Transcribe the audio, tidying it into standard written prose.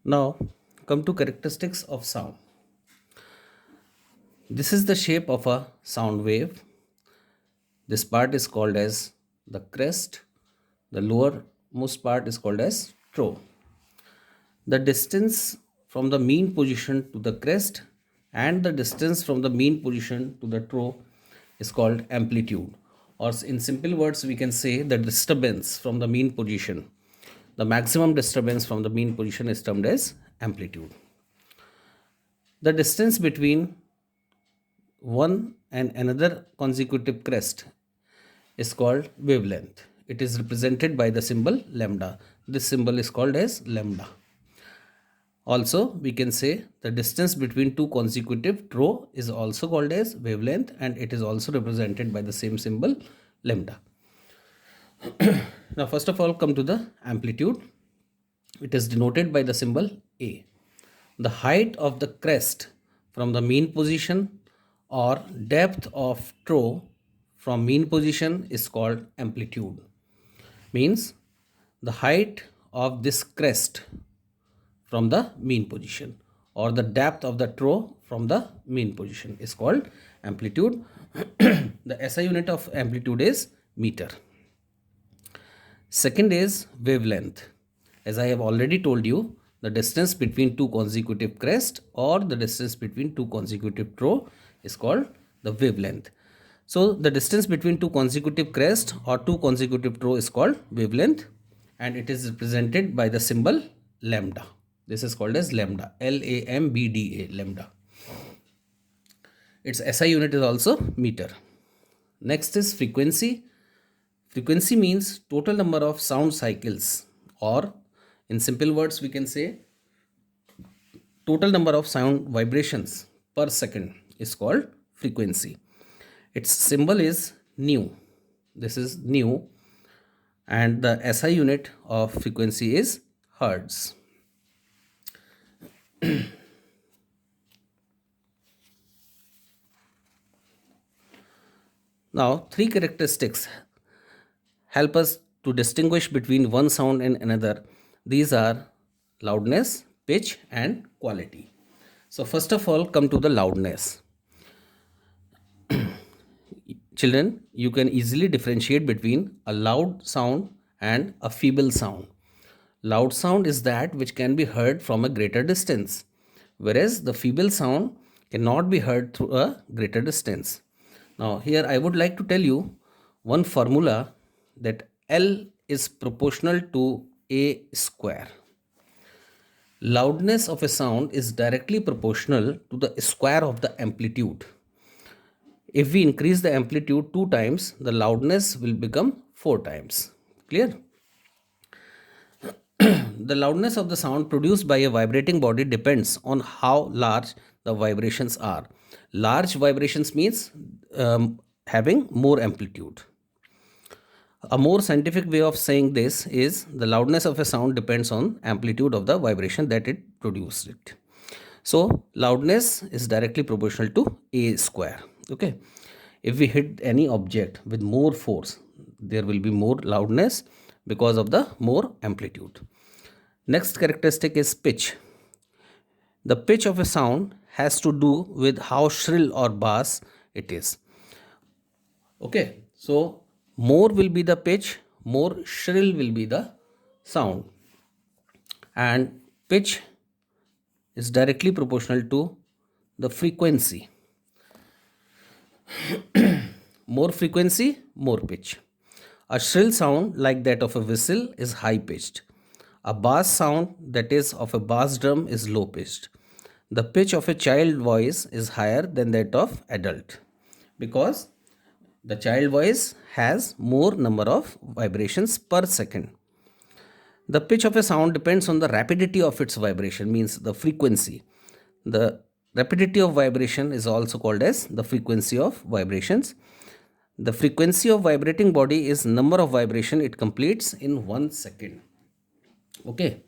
Now, come to characteristics of sound. This is the shape of a sound wave. This part is called as the crest. The lowermost part is called as trough. The distance from the mean position to the crest and the distance from the mean position to the trough is called amplitude. Or in simple words, we can say the disturbance from the mean position. The maximum disturbance from the mean position is termed as amplitude. The distance between one and another consecutive crest is called wavelength. It is represented by the symbol lambda. This symbol is called as lambda. Also, we can say the distance between two consecutive trough is also called as wavelength, and it is also represented by the same symbol lambda. Now, first of all, come to the amplitude. It is denoted by the symbol A. The height of the crest from the mean position or depth of trough from mean position is called amplitude. Means the height of this crest from the mean position or the depth of the trough from the mean position is called amplitude. The SI unit of amplitude is meter. Second is wavelength. As I have already told you, the distance between two consecutive crests or the distance between two consecutive trough is called the wavelength. So the distance between two consecutive crests or two consecutive trough is called wavelength, and it is represented by the symbol lambda. This is called as lambda, Lambda, lambda. Its SI unit is also meter. Next is frequency. Frequency means total number of sound cycles, or in simple words we can say total number of sound vibrations per second is called frequency. Its symbol is nu. This is nu, and the SI unit of frequency is hertz. Now, three characteristics help us to distinguish between one sound and another. These are loudness, pitch, and quality. So, first of all, come to the loudness. Children, you can easily differentiate between a loud sound and a feeble sound. Loud sound is that which can be heard from a greater distance, whereas the feeble sound cannot be heard through a greater distance. Now, here I would like to tell you one formula that L is proportional to A square. Loudness of a sound is directly proportional to the square of the amplitude. If we increase the amplitude 2 times, the loudness will become 4 times. Clear? The loudness of the sound produced by a vibrating body depends on how large the vibrations are. Large vibrations means having more amplitude. A more scientific way of saying this is the loudness of a sound depends on amplitude of the vibration that it produced it. So loudness is directly proportional to A square. Okay. If we hit any object with more force, there will be more loudness because of the more amplitude. Next characteristic is pitch. The pitch of a sound has to do with how shrill or bass it is. Okay, so more will be the pitch, more shrill will be the sound, and pitch is directly proportional to the frequency. More frequency, more pitch. A shrill sound like that of a whistle is high pitched. A bass sound that is of a bass drum is low pitched. The pitch of a child voice is higher than that of adult because the child voice has more number of vibrations per second. The pitch of a sound depends on the rapidity of its vibration, means the frequency. The rapidity of vibration is also called as the frequency of vibrations. The frequency of vibrating body is number of vibration it completes in 1 second. Okay.